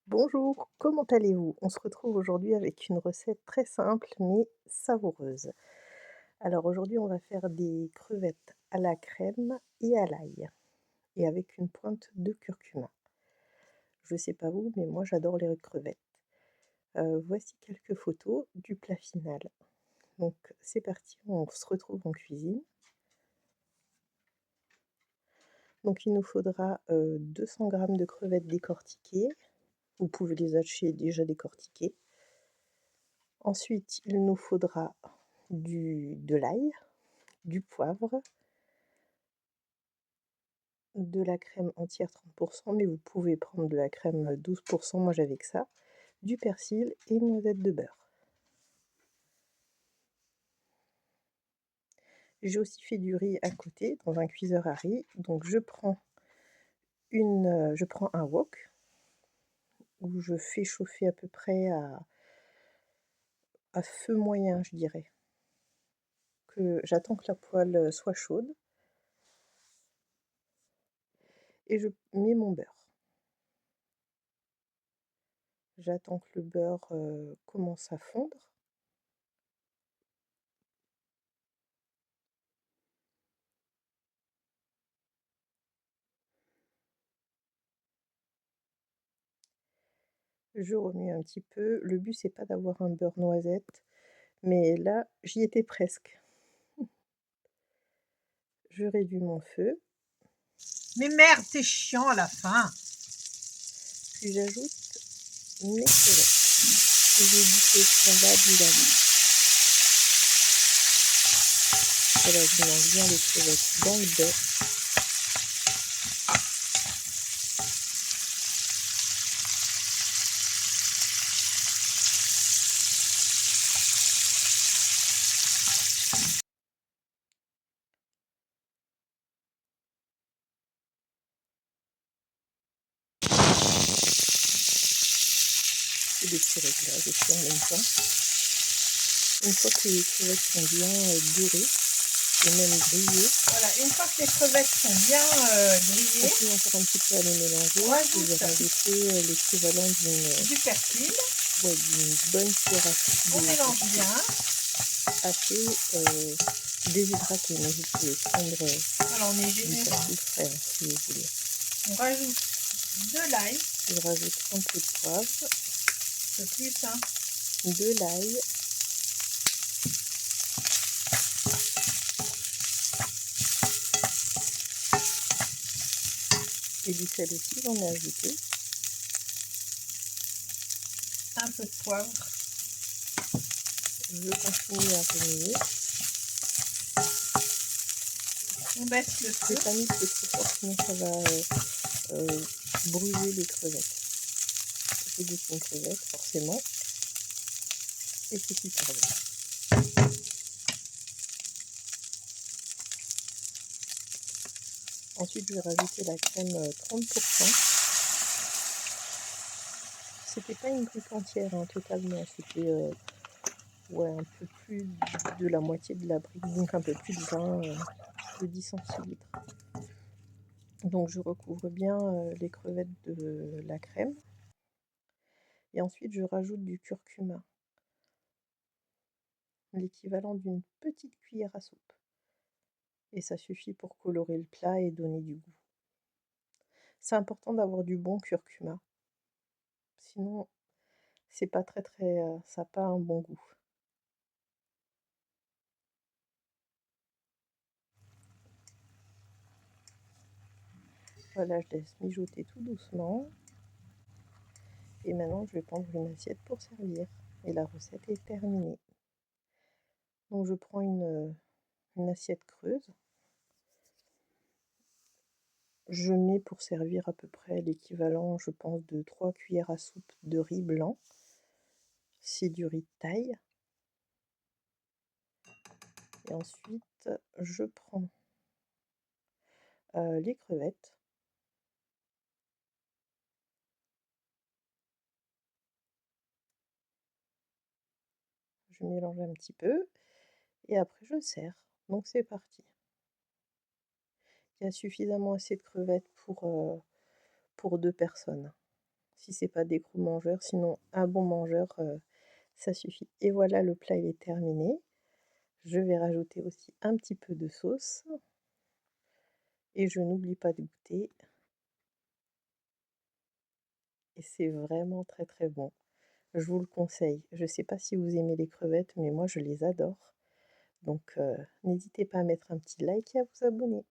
Bonjour, comment allez-vous? On se retrouve aujourd'hui avec une recette très simple mais savoureuse. Alors aujourd'hui, on va faire des crevettes à la crème et à l'ail et avec une pointe de curcuma. Je sais pas vous, mais moi j'adore les crevettes. Voici quelques photos du plat final. Donc c'est parti, on se retrouve en cuisine. Donc il nous faudra 200 grammes de crevettes décortiquées. Vous pouvez les acheter déjà décortiquées. Ensuite, il nous faudra de l'ail, du poivre, de la crème entière 30%, mais vous pouvez prendre de la crème 12%, moi j'avais que ça, du persil et une noisette de beurre. J'ai aussi fait du riz à côté dans un cuiseur à riz, donc je prends un wok où je fais chauffer à peu près à feu moyen, je dirais, que j'attends que la poêle soit chaude et je mets mon beurre. J'attends que le beurre commence à fondre. Je remue un petit peu. Le but, c'est pas d'avoir un beurre noisette, mais là, j'y étais presque. Je réduis mon feu, Mais merde, c'est chiant à la fin. puis j'ajoute mes crevettes que j'ai bouffées préalable la vie. Voilà, je mélange bien les crevettes dans le beurre. Et des petits réglages aussi en même temps. Une fois que les crevettes sont bien dorées et même grillées, Voilà, une fois que les crevettes sont bien grillées, continuez encore un petit peu à les mélanger. on Je vais rajoute rajouter l'équivalent du persil, d'une bonne cuillère à soupe on de mélange persil bien. assez déshydraté, mais vous pouvez prendre Voilà, on est du généreux. persil frais hein, si vous voulez. On rajoute de l'ail, Je rajoute un peu de poivre, un peu plus, hein. de l'ail, et du sel aussi, j'en ai ajouté. Un peu de poivre. Je continue à remuer. On baisse le Je feu. n'ai pas mis de feu trop fort, sinon ça va brûler les crevettes. Je goûte une crevette, forcément, et c'est super bon. Ensuite, je vais rajouter la crème 30%. C'était pas une brique entière, hein, totalement, c'était ouais, un peu plus de la moitié de la brique, donc un peu plus de 20, de 10 centilitres. Donc je recouvre bien les crevettes de la crème et ensuite je rajoute du curcuma, l'équivalent d'une petite cuillère à soupe, et ça suffit pour colorer le plat et donner du goût. C'est important d'avoir du bon curcuma, sinon c'est pas très, ça a pas un bon goût. Voilà, je laisse mijoter tout doucement et maintenant je vais prendre une assiette pour servir et la recette est terminée. Donc je prends une assiette creuse. Je mets pour servir à peu près l'équivalent, je pense, de 3 cuillères à soupe de riz blanc. C'est du riz de taille. Et ensuite, je prends les crevettes. Je mélange un petit peu et après je sers. Donc c'est parti. Il y a suffisamment assez de crevettes pour 2 personnes. si c'est pas des gros mangeurs, sinon un bon mangeur, ça suffit. Et voilà, le plat il est terminé. Je vais rajouter aussi un petit peu de sauce et je n'oublie pas de goûter et c'est vraiment très, très bon. Je vous le conseille. Je ne sais pas si vous aimez les crevettes, mais moi je les adore. Donc n'hésitez pas à mettre un petit like et à vous abonner.